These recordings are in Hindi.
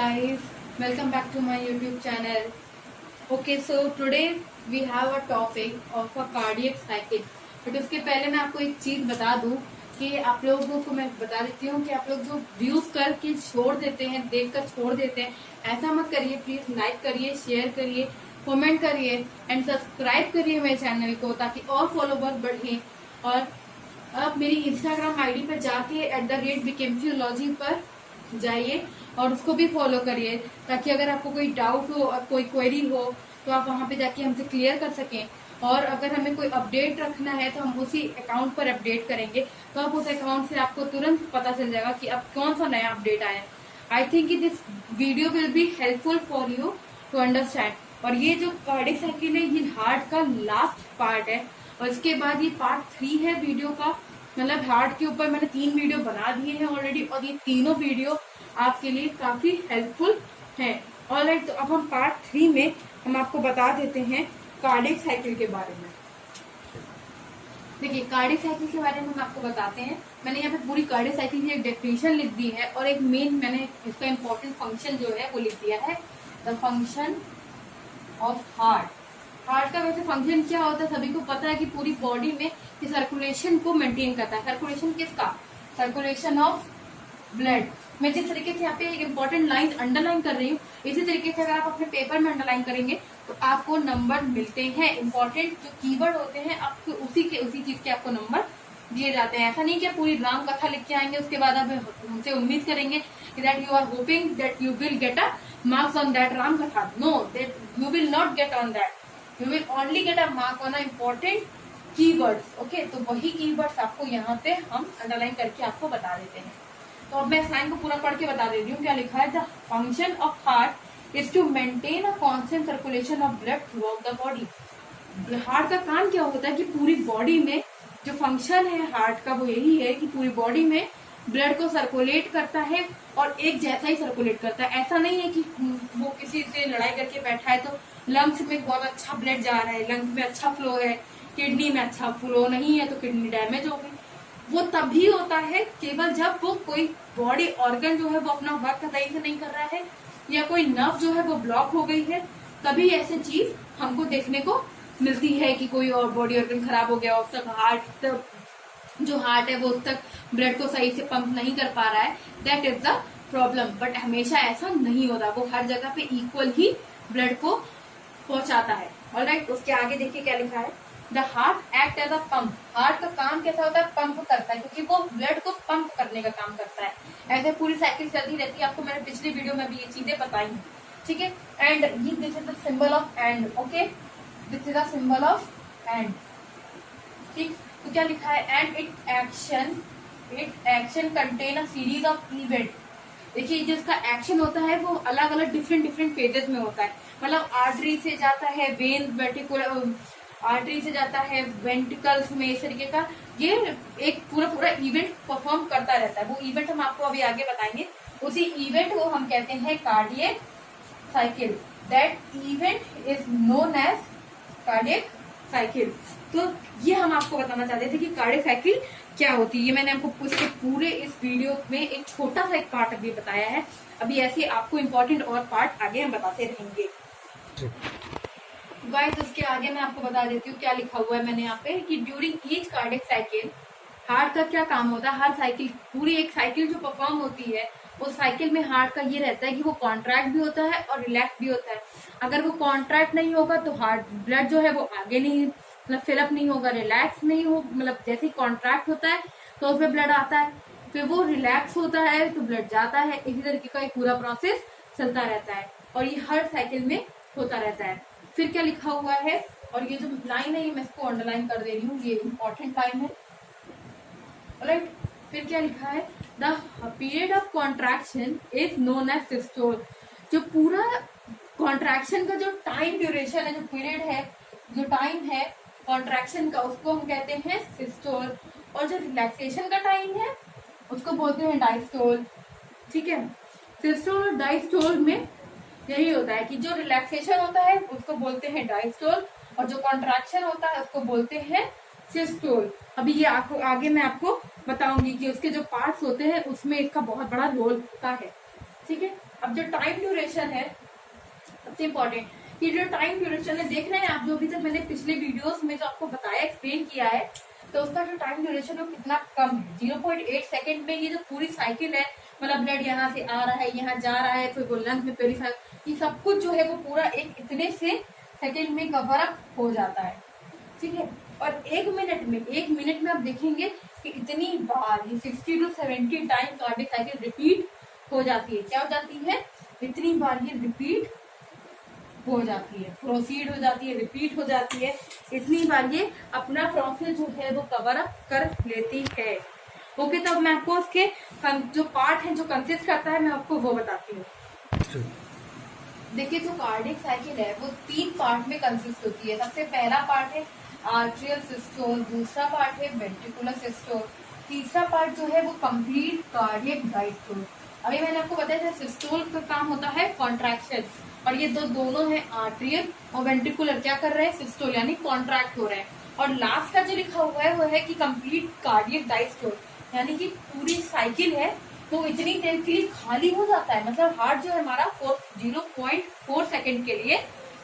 guys, welcome back to my YouTube channel. Okay, so today we have a topic of a cardiac cycle. But उसके पहले मैं आपको एक चीज बता दूं कि आप लोगों को मैं बता देती हूँ कि आप लोग जो व्यूज करके छोड़ देते हैं, देख कर छोड़ देते हैं, ऐसा मत करिए। प्लीज लाइक करिए, शेयर करिए, कमेंट करिए एंड सब्सक्राइब करिए मेरे चैनल को ताकि और फॉलोवर्स बढ़े। और आप मेरी इंस्टाग्राम आईडी पर जाके @BecameFiology पर जाइए और उसको भी फॉलो करिए ताकि अगर आपको कोई डाउट हो और कोई क्वेरी हो तो आप वहां पे जाके हमसे क्लियर कर सकें। और अगर हमें कोई अपडेट रखना है तो हम उसी अकाउंट पर अपडेट करेंगे, तो आप उस अकाउंट से आपको तुरंत पता चल जाएगा कि अब कौन सा नया अपडेट आया है। I think this video will be helpful for you to understand. और ये जो कार्डियक साइकिल है ये हार्ट का लास्ट पार्ट है और इसके बाद ये पार्ट 3 है वीडियो का। मतलब हार्ट के ऊपर मैंने 3 वीडियो बना दिए हैं ऑलरेडी और ये तीनों वीडियो आपके लिए काफी हेल्पफुल है। ऑलराइट, तो अब हम पार्ट 3 में हम आपको बता देते हैं कार्डियक साइकिल के बारे में। देखिए, कार्डियक साइकिल के बारे में हम आपको बताते हैं। मैंने यहाँ पे पूरी कार्डियक साइकिल की एक डेफिनेशन लिख दी है और एक मेन मैंने इसका इम्पोर्टेंट फंक्शन जो है वो लिख दिया है, the function of heart. Heart का वैसे फंक्शन क्या होता है सभी को पता है कि पूरी बॉडी में सर्कुलेशन को मेंटेन करता है। सर्कुलेशन किसका? Circulation of blood. मैं जिस तरीके से यहाँ पे एक इम्पोर्टेंट लाइन अंडरलाइन कर रही हूँ, इसी तरीके से अगर आप अपने पेपर में अंडरलाइन करेंगे तो आपको नंबर मिलते हैं। इम्पोर्टेंट जो कीवर्ड होते हैं आपको उसी चीज के आपको नंबर दिए जाते हैं। ऐसा नहीं कि आप पूरी राम कथा लिख के आएंगे उसके बाद आप हमसे उम्मीद करेंगे that you are hoping that you will get a marks on that Ram katha. No, that you will not get on that, you will only get a mark on a important keywords. Okay, तो वही कीवर्ड्स आपको यहाँ पे हम अंडरलाइन करके आपको बता देते हैं। तो अब मैं इस लाइन को पूरा पढ़ के बता दे रही हूँ क्या लिखा है। The function of heart is to maintain a constant circulation of blood throughout the body. Heart का काम क्या होता है कि पूरी बॉडी में जो फंक्शन है हार्ट का वो यही है कि पूरी बॉडी में ब्लड को सर्कुलेट करता है और एक जैसा ही सर्कुलेट करता है। ऐसा नहीं है कि वो किसी से लड़ाई करके बैठा है तो लंग्स में बहुत अच्छा ब्लड जा रहा है, लंग्स में अच्छा फ्लो है, किडनी में अच्छा फ्लो नहीं है तो किडनी डैमेज हो गई। वो तभी होता है केवल जब वो कोई बॉडी ऑर्गन जो है वो अपना वर्क सही से नहीं कर रहा है या कोई नर्व जो है वो ब्लॉक हो गई है, तभी ऐसी चीज हमको देखने को मिलती है कि कोई और बॉडी ऑर्गन खराब हो गया, उस तक हार्ट जो हार्ट है वो उस तक ब्लड को सही से पंप नहीं कर पा रहा है। That is the problem. But हमेशा ऐसा नहीं होता, वो हर जगह पे इक्वल ही ब्लड को पहुंचाता है। ऑलराइट, उसके आगे देखिए क्या लिखा है, the heart act as a pump. Heart का काम कैसा होता है? पंप करता है, क्योंकि वो ब्लड को पंप करने का काम करता है। ऐसे पूरी साइकिल चलती रहती है। आपको मैंने पिछली वीडियो में भी ये चीजें बताई, ठीक है। एंड ये this is the symbol of and. Okay, this is the symbol of and, ठीक। तो क्या लिखा है, and it action contain a series of event. देखिए, जिसका एक्शन होता है वो अलग अलग डिफरेंट फेजेस में होता है। मतलब आर्टरी से जाता है वेन, वेंट्रिकुलर आर्टरी से जाता है वेंट्रिकल्स में, इस तरीके का ये एक पूरा इवेंट परफॉर्म करता रहता है। वो इवेंट हम आपको अभी आगे बताएंगे। उसी इवेंट को हम कहते हैं cardiac cycle. That event is known as cardiac cycle. तो ये हम आपको बताना चाहते थे कि कार्डियक साइकिल क्या होती है। ये मैंने आपको उसके पूरे इस वीडियो में एक छोटा सा एक पार्ट अभी बताया है। अभी ऐसे आपको इम्पोर्टेंट और पार्ट आगे हम बताते रहेंगे। गाइस, उसके आगे मैं आपको बता देती हूँ क्या लिखा हुआ है मैंने यहाँ पे कि during each cardiac cycle heart का क्या काम होता है। हर साइकिल, पूरी एक साइकिल जो परफॉर्म होती है उस साइकिल में हार्ट का ये रहता है कि वो कॉन्ट्रैक्ट भी होता है और रिलैक्स भी होता है। अगर वो कॉन्ट्रैक्ट नहीं होगा तो हार्ट ब्लड जो है वो आगे नहीं, मतलब फिलअप नहीं होगा, रिलैक्स नहीं हो, मतलब जैसे ही कॉन्ट्रैक्ट होता है तो उसमें ब्लड आता है, फिर वो रिलैक्स होता है तो ब्लड जाता है। इसी तरीके का एक पूरा प्रोसेस चलता रहता है और ये हर साइकिल में होता रहता है। फिर क्या लिखा हुआ है, और ये जो लाइन है ये मैं इसको अंडरलाइन कर दे रही हूँ, ये इम्पोर्टेंट लाइन है। राइट, फिर क्या लिखा है, the period of contraction is known as systole. जो पूरा कॉन्ट्रैक्शन का जो टाइम ड्यूरेशन है, जो पीरियड है, जो टाइम है कॉन्ट्रैक्शन का, उसको हम कहते हैं सिस्टोल। और जो रिलैक्सेशन का टाइम है उसको बोलते हैं डायस्टोल, ठीक है। सिस्टोल और डायस्टोल में यही होता है कि जो रिलैक्सेशन होता है उसको बोलते हैं डायस्टोल और जो कॉन्ट्रैक्शन होता है उसको बोलते हैं सिस्टोल। अभी ये आपको आगे मैं आपको बताऊंगी कि उसके जो पार्ट्स होते हैं उसमें इसका बहुत बड़ा रोल होता है, ठीक है। अब जो टाइम ड्यूरेशन है सबसे इम्पोर्टेंट, कि जो टाइम ड्यूरेशन है देख रहे हैं आप, जो अभी तक मैंने पिछले वीडियोस में जो आपको बताया एक्सप्लेन किया है, तो उसका जो टाइम ड्यूरेशन है कितना कम है, 0.8 सेकेंड में ये जो पूरी साइकिल है, मतलब ब्लड यहाँ से आ रहा है, यहाँ जा रहा है, फिर वो लंग्स में प्योरीफाई, ये सब कुछ जो है वो पूरा एक इतने से सेकेंड में कवर अप हो जाता है, ठीक है। और एक मिनट में आप देखेंगे कि इतनी बार ये 60 to 70 time cardiac cycle repeat हो जाती है। क्या हो जाती है? इतनी बार ये रिपीट हो जाती है, प्रोसीड हो जाती है, रिपीट हो जाती है, इतनी बार ये अपना प्रोसेस जो है वो कवर अप कर लेती है। ओके, तो अब मैं आपको उसके जो पार्ट है जो कंसिस्ट करता है मैं आपको वो बताती हूँ। देखिए, जो कार्डियक साइकिल है वो 3 पार्ट में कंसिस्ट होती है। सबसे पहला पार्ट है आर्ट्रियल सिस्टोल, दूसरा पार्ट है वेंट्रिकुलर सिस्टोल, तीसरा पार्ट जो है वो कंप्लीट कार्डियक डायस्टोल। अभी मैंने आपको बताया था सिस्टोल का काम होता है कॉन्ट्रैक्शन, और ये दोनों है आर्ट्रियल और वेंट्रिकुलर क्या कर रहे हैं? सिस्टोल, यानी कॉन्ट्रैक्ट हो रहे हैं। और लास्ट का जो लिखा हुआ है वो है कि कंप्लीट कार्डियक डायस्टोल, यानी कि पूरी साइकिल है तो इतनी देर के लिए खाली हो जाता है, मतलब हार्ट जो है हमारा 0.4 सेकेंड के लिए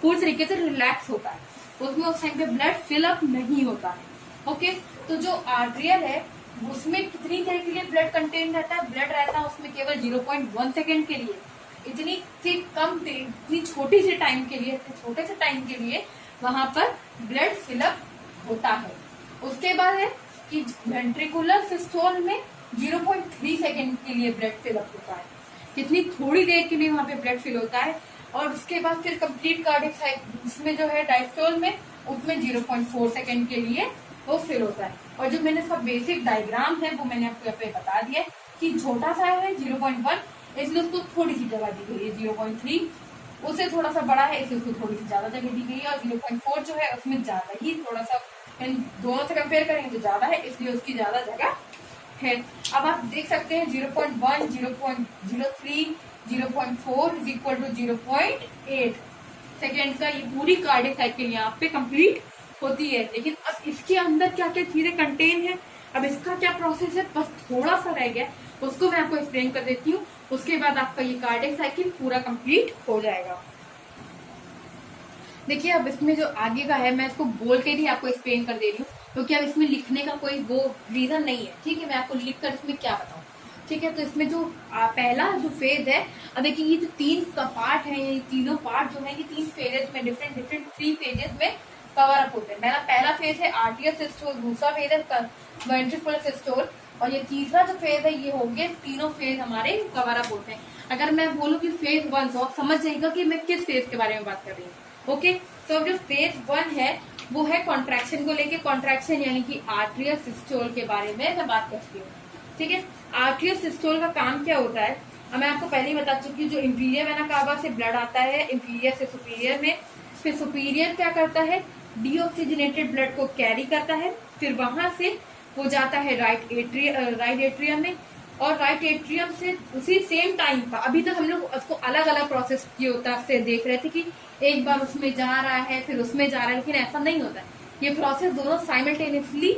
पूरी तरीके से रिलैक्स होता है, उसमें उस टाइम पे ब्लड फिल अप नहीं होता है। ओके, तो जो आर्ट्रियल है उसमें कितनी देर के लिए ब्लड कंटेन रहता है? ब्लड रहता है उसमें केवल 0.1 सेकेंड के लिए, इतनी सी कम देर, इतनी छोटी सी टाइम के लिए, इतने छोटे से टाइम के लिए वहां पर ब्लड फिलअप होता है। उसके बाद है कि वेंट्रिकुलर सिस्टोल में 0.3 सेकेंड के लिए ब्लड फिलअप होता है, कितनी थोड़ी देर के लिए वहां पे ब्लड फिल होता है। और उसके बाद फिर कंप्लीट कार्डियक साइकिल इसमें जो है डायस्टोल में, उसमें 0.4 सेकेंड के लिए वो फिल होता है। और जो मैंने सब बेसिक डायग्राम है वो मैंने आपको यहाँ पे बता दिया है कि छोटा सा है 0.1, इसलिए उसको थोड़ी सी जगह दी गई है, 0.3 उससे थोड़ा सा बड़ा है इसलिए उसको थोड़ी सी ज्यादा जगह दी गई है, और 0.4 जो है उसमें ज्यादा ही थोड़ा सा, इन दोनों से कंपेयर करेंगे तो ज्यादा है इसलिए उसकी ज्यादा जगह है। अब आप देख सकते हैं 0.1, 0.03, 0.4 इज इक्वल टू 0.8 सेकेंड का ये पूरी कार्डियक साइकिल यहाँ पे कंप्लीट होती है। लेकिन अब इसके अंदर क्या क्या चीजें कंटेन है, अब इसका क्या प्रोसेस है, बस थोड़ा सा रह गया, उसको मैं आपको एक्सप्लेन कर देती हूँ। उसके बाद आपका ये कार्डियक साइकिल पूरा कंप्लीट हो जाएगा। देखिए, अब इसमें जो आगे का है मैं इसको बोल के ही आपको एक्सप्लेन कर दे रही हूँ, क्योंकि अब इसमें लिखने का कोई वो रीजन नहीं है, ठीक है। मैं आपको लिख कर इसमें क्या बताऊँ, ठीक है। तो इसमें जो पहला जो फेज है, अब देखिए ये जो 3 का पार्ट है, ये तीनों पार्ट जो है ये 3 फेजेस में, डिफरेंट 3 फेजेस में कवर अप होते हैं। पहला फेज है आर्टियल सिस्टोल, दूसरा फेज है वेंट्रिकुलर सिस्टोल, और ये तीसरा जो फेज है ये हो गए, तीनों फेज हमारे कवर अप होते हैं। अगर मैं बोलूँ कि फेज 1, तो आप समझ जाएगा कि मैं किस फेज के बारे में बात कर रही हूँ। ओके, तो अब जो फेज 1 है वो है कॉन्ट्रैक्शन को लेके, कॉन्ट्रैक्शन यानी कि आर्ट्रियल सिस्टोल के बारे में मैं बात करती हूँ, ठीक है। आर्ट्रियल सिस्टोल का काम क्या होता है, अब मैं आपको पहले ही बता चुकी हूँ। जो इंफीरियर वेना कावा से ब्लड आता है इंफीरियर से सुपीरियर में, फिर सुपीरियर क्या करता है, डीऑक्सीजनेटेड ब्लड को कैरी करता है, फिर वहां से वो जाता है राइट एट्रियम में, और राइट एट्रियम से उसी सेम टाइम पर, अभी तक हम लोग उसको अलग अलग प्रोसेस की होता से देख रहे थे कि एक बार उसमें जा रहा है फिर उसमें जा रहा है, लेकिन ऐसा नहीं होता है। ये प्रोसेस दोनों साइमल्टेनियसली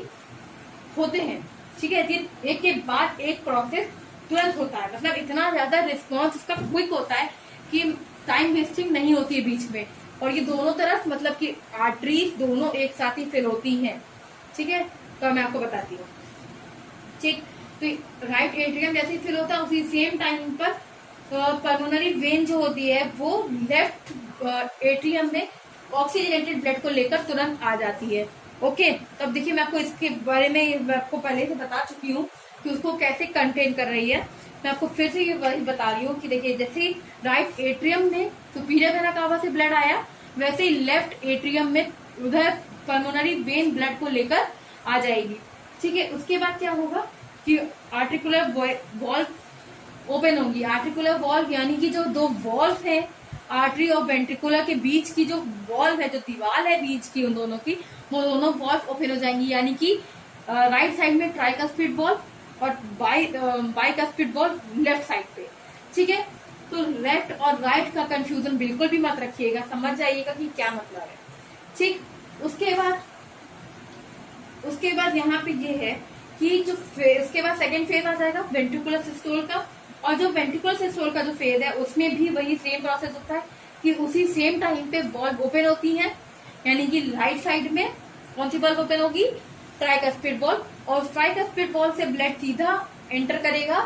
होते हैं, ठीक है। एक के बाद एक प्रोसेस तुरंत होता है, मतलब इतना ज्यादा रिस्पॉन्स इसका क्विक होता है कि टाइम वेस्टिंग नहीं होती है बीच में। और ये दोनों तरफ मतलब कि आर्टरीज दोनों एक साथ ही फिल होती हैं, ठीक है। तो मैं आपको बताती हूँ, ठीक। तो राइट एट्रियम जैसे फिल होता है उसी सेम टाइम पर पल्मोनरी वेन जो होती है वो लेफ्ट एट्रियम में ऑक्सीजनेटेड ब्लड को लेकर तुरंत आ जाती है। ओके, तो अब देखिए मैं आपको इसके बारे में मैं आपको पहले से बता चुकी हूँ कि उसको कैसे कंटेन कर रही है। मैं आपको फिर से ये बता रही हूँ कि देखिए जैसे राइट एट्रियम में सुपीरियर वेना कावा से ब्लड आया, वैसे ही लेफ्ट एट्रियम में उधर पल्मोनरी वेन ब्लड को लेकर आ जाएगी, ठीक है। उसके बाद क्या होगा कि आर्टिकुलर वॉल्व ओपन होगी। आर्टिकुलर वॉल्व यानी कि जो 2 वॉल्व है आर्टरी और वेंट्रिकुलर के बीच की, जो वॉल्व है, जो दीवार है बीच की उन दोनों की, वो दोनों वॉल्व ओपन हो जाएंगी, यानी कि राइट साइड में ट्राइकस्पिड वॉल्व और बाइकस्पिड वॉल्व लेफ्ट साइड पे, ठीक है। तो लेफ्ट और राइट का कंफ्यूजन बिल्कुल भी मत रखिएगा, समझ जाइएगा कि क्या मतलब है, ठीक। उसके बाद यहाँ पे ये है कि जो उसके बाद सेकेंड फेज आ जाएगा वेंट्रिकुलर सिस्टोल का, और जो वेंट्रिकुलर सिस्टोल का जो फेज है उसमें भी वही सेम प्रोसेस होता है कि उसी सेम टाइम पे वॉल्व ओपन होती है, यानी कि राइट साइड में कौन सी वॉल्व ओपन होगी, ट्राइकस्पिड वॉल्व, और ट्राइकस्पिड वॉल्व से ब्लड सीधा एंटर करेगा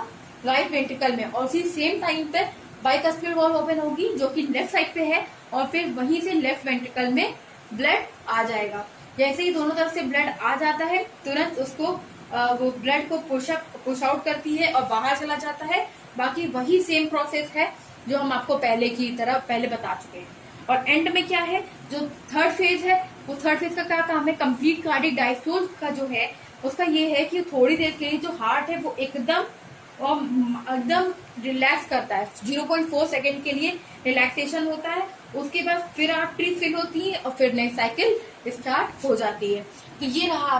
राइट वेंट्रिकल में, और उसी सेम टाइम पे बाइकस्पिड वॉल्व ओपन होगी जो कि लेफ्ट साइड पे है, और फिर वहीं से लेफ्ट वेंट्रिकल में ब्लड आ जाएगा। जैसे ही दोनों तरफ से ब्लड आ जाता है तुरंत उसको वो ब्लड को पुश आउट करती है और बाहर चला जाता है। बाकी वही सेम प्रोसेस है जो हम आपको पहले बता चुके हैं। और एंड में क्या है, जो थर्ड फेज है, वो थर्ड फेज का क्या काम है, कंप्लीट कार्डिक डायस्टोल का जो है उसका ये है कि थोड़ी देर के लिए जो हार्ट है वो एकदम रिलैक्स करता है, 0.4 सेकेंड के लिए रिलैक्सेशन होता है। उसके बाद फिर आर्टरी फिल होती है और फिर नेक्स्ट साइकिल स्टार्ट हो जाती है। तो ये रहा,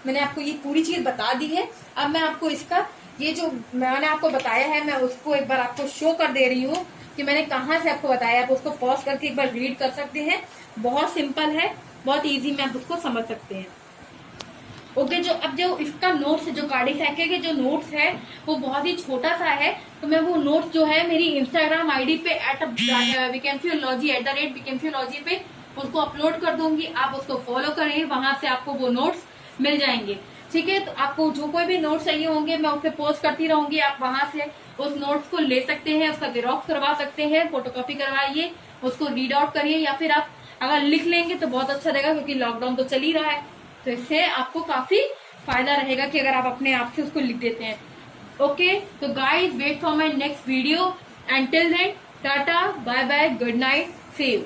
मैंने आपको ये पूरी चीज बता दी है। अब मैं आपको इसका ये जो मैंने आपको बताया है मैं उसको एक बार आपको शो कर दे रही हूँ कि मैंने कहाँ से आपको बताया। आप उसको पॉज करके एक बार रीड कर सकते हैं, बहुत सिंपल है, बहुत इजी में आप उसको समझ सकते हैं। ओके, जो इसका नोट्स है, जो कार्डिक साइकिल के जो नोट्स है वो बहुत ही छोटा सा है, तो मैं वो नोट्स जो है मेरी इंस्टाग्राम आईडी पे @vikemfiology पे उसको अपलोड कर दूंगी। आप उसको फॉलो करें, वहां से आपको वो नोट्स मिल जाएंगे। ठीक है, तो आपको जो कोई भी नोट्स चाहिए होंगे मैं उस पर पोस्ट करती रहूंगी, आप वहां से उस नोट्स को ले सकते हैं, उसका जेरॉक्स करवा सकते हैं, फोटोकॉपी करवाइए, उसको रीड आउट करिए, या फिर आप अगर लिख लेंगे तो बहुत अच्छा रहेगा, क्योंकि लॉकडाउन तो चल ही रहा है। तो इससे आपको काफी फायदा रहेगा कि अगर आप अपने आप से उसको लिख देते हैं। ओके, तो guys wait for my next video, and till then tata bye bye, good night, see you.